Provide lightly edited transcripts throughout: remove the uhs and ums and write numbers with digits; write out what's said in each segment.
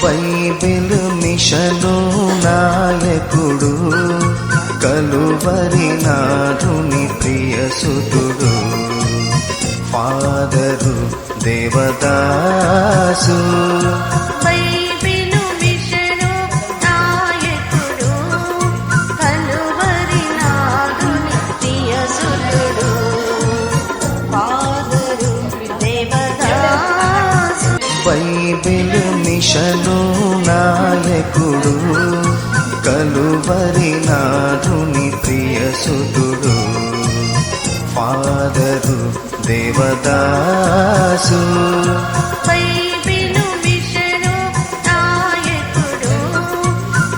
Bible mission నాయకుడు, Calvary నాథుని ప్రియసుతుడు, ఫాదరు దేవదాసు. బైబిలు మిషను నాయకుడు, కలువరి నాథుని ప్రియసుతుడు, ఫాదరు దేవదాసు. బైబిల్ మిషను నాయకుడు, కలువరి నాథుని ప్రియసుతుడు, ఫాదరు దేవదాసు. బైబిలు మిషను నాయకుడు,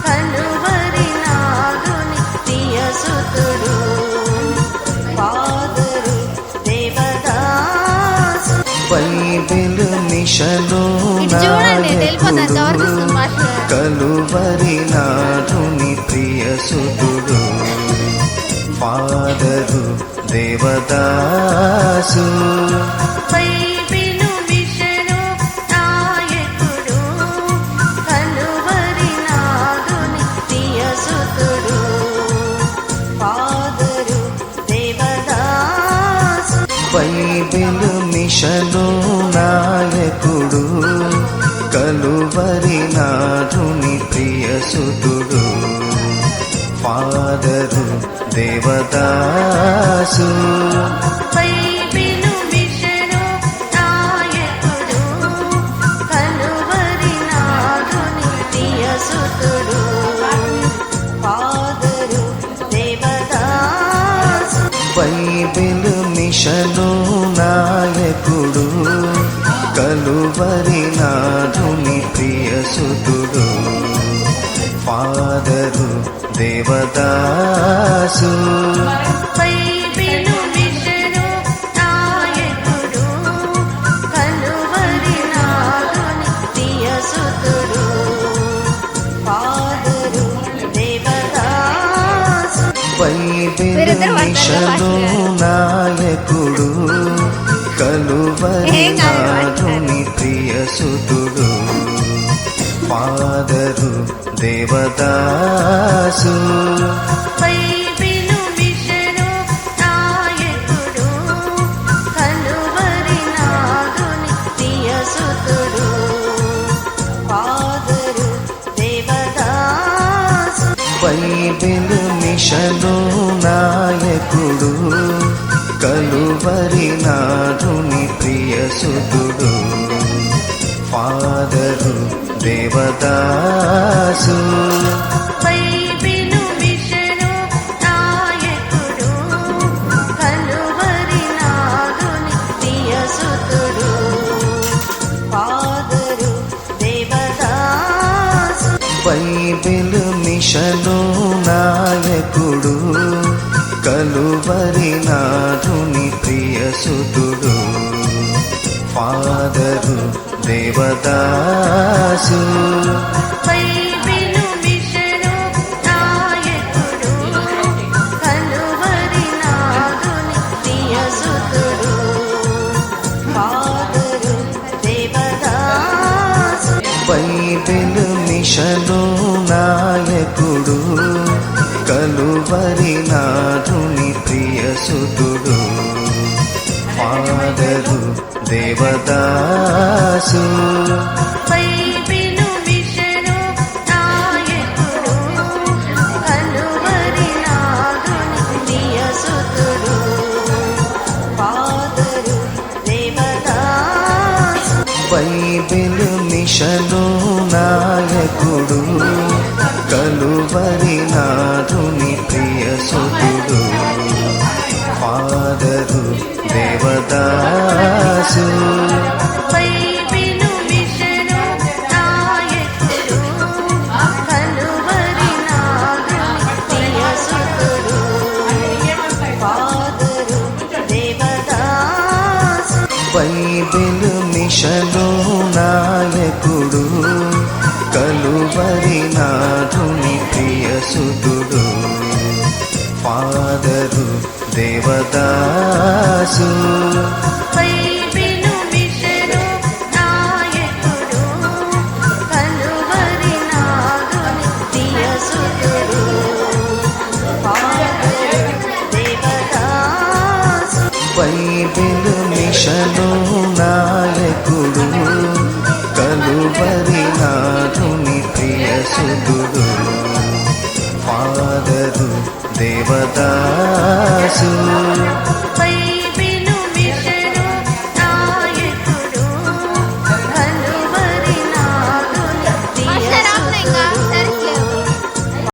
కలువరి నాథుని ప్రియసుతుడు, ఫాదరు దేవదాసు. బైబిల్ మిషను నాయకుడు, కలువరి నాథుని ప్రియసుతుడు, ఫాదరు దేవదాసు. బైబిలు మిషను నాయకుడు, కలువరి నాథుని ప్రియసుతుడు, ఫాదరు దేవదాసు. బైబిల్ మిషను నాయకుడు, కలువరి నాథుని ప్రియసుతుడు, ఫాదరు దేవదాసు. బైబిలు మిషను నాయకుడు, కలువరి నాథుని ప్రియసుతుడు, ఫాదరు దేవదాసు. బైబిల్ మిషను నాయకుడు, కలువరి నాథుని ప్రియసుతుడు, ఫాదరు దేవదాసు. బైబిలు మిషను నాయకుడు, కలువరి నాథుని ప్రియసుతుడు, ఫాదరు దేవదాసు. బైబిల్ మిషను నాయకుడు, కలువరి నాథుని ప్రియసుతుడు, ఫాదరు దేవదాసు. బైబిలు మిషను నాయకుడు, కలువరి నాథుని ప్రియసుతుడు, ఫాదరు దేవదాసు. బైబిల్ మిషను నాయకుడు, కలువరి నాథుని ప్రియసుతుడు, ఫాదరు దేవదాసు. బైబిలు మిషను నాయకుడు, కలువరి నాథుని ప్రియసుతుడు, ఫాదరు దేవదాసు. బైబిల్ మిషను నాయకుడు, కలువరి నాథుని ప్రియసుతుడు, ఫాదరు దేవదాసు. బైబిలు మిషను నాయకుడు, కలువరి నాథుని ప్రియసుతుడు, ఫాదరు దేవదాసు. బైబిల్ మిషను నాయకుడు, కలువరి నాథుని ప్రియసుతుడు, ఫాదరు దేవదాసు. బైబిలు మిషను నాయకుడు, కలువరి నాథుని ప్రియసుతుడు, ఫాదరు దేవదాసు. బైబిల్ మిషను నాయకుడు, కలువరి నాథుని ప్రియసుతుడు, ఫాదరు దేవదాసు. బైబిలు మిషను నాయకుడు, కలువరి నాథుని ప్రియసుతుడు, ఫాదరు దేవదాసు. బైబిల్ మిషను నాయకుడు, కలువరి నాథుని ప్రియసుతుడు, ఫాదరు దేవదాసు. బైబిలు మిషను నాయకుడు, కలువరి మిషను నాయకుడు కలువరి నాథుని ప్రియసుతుడు ఫాదరు దేవదాసు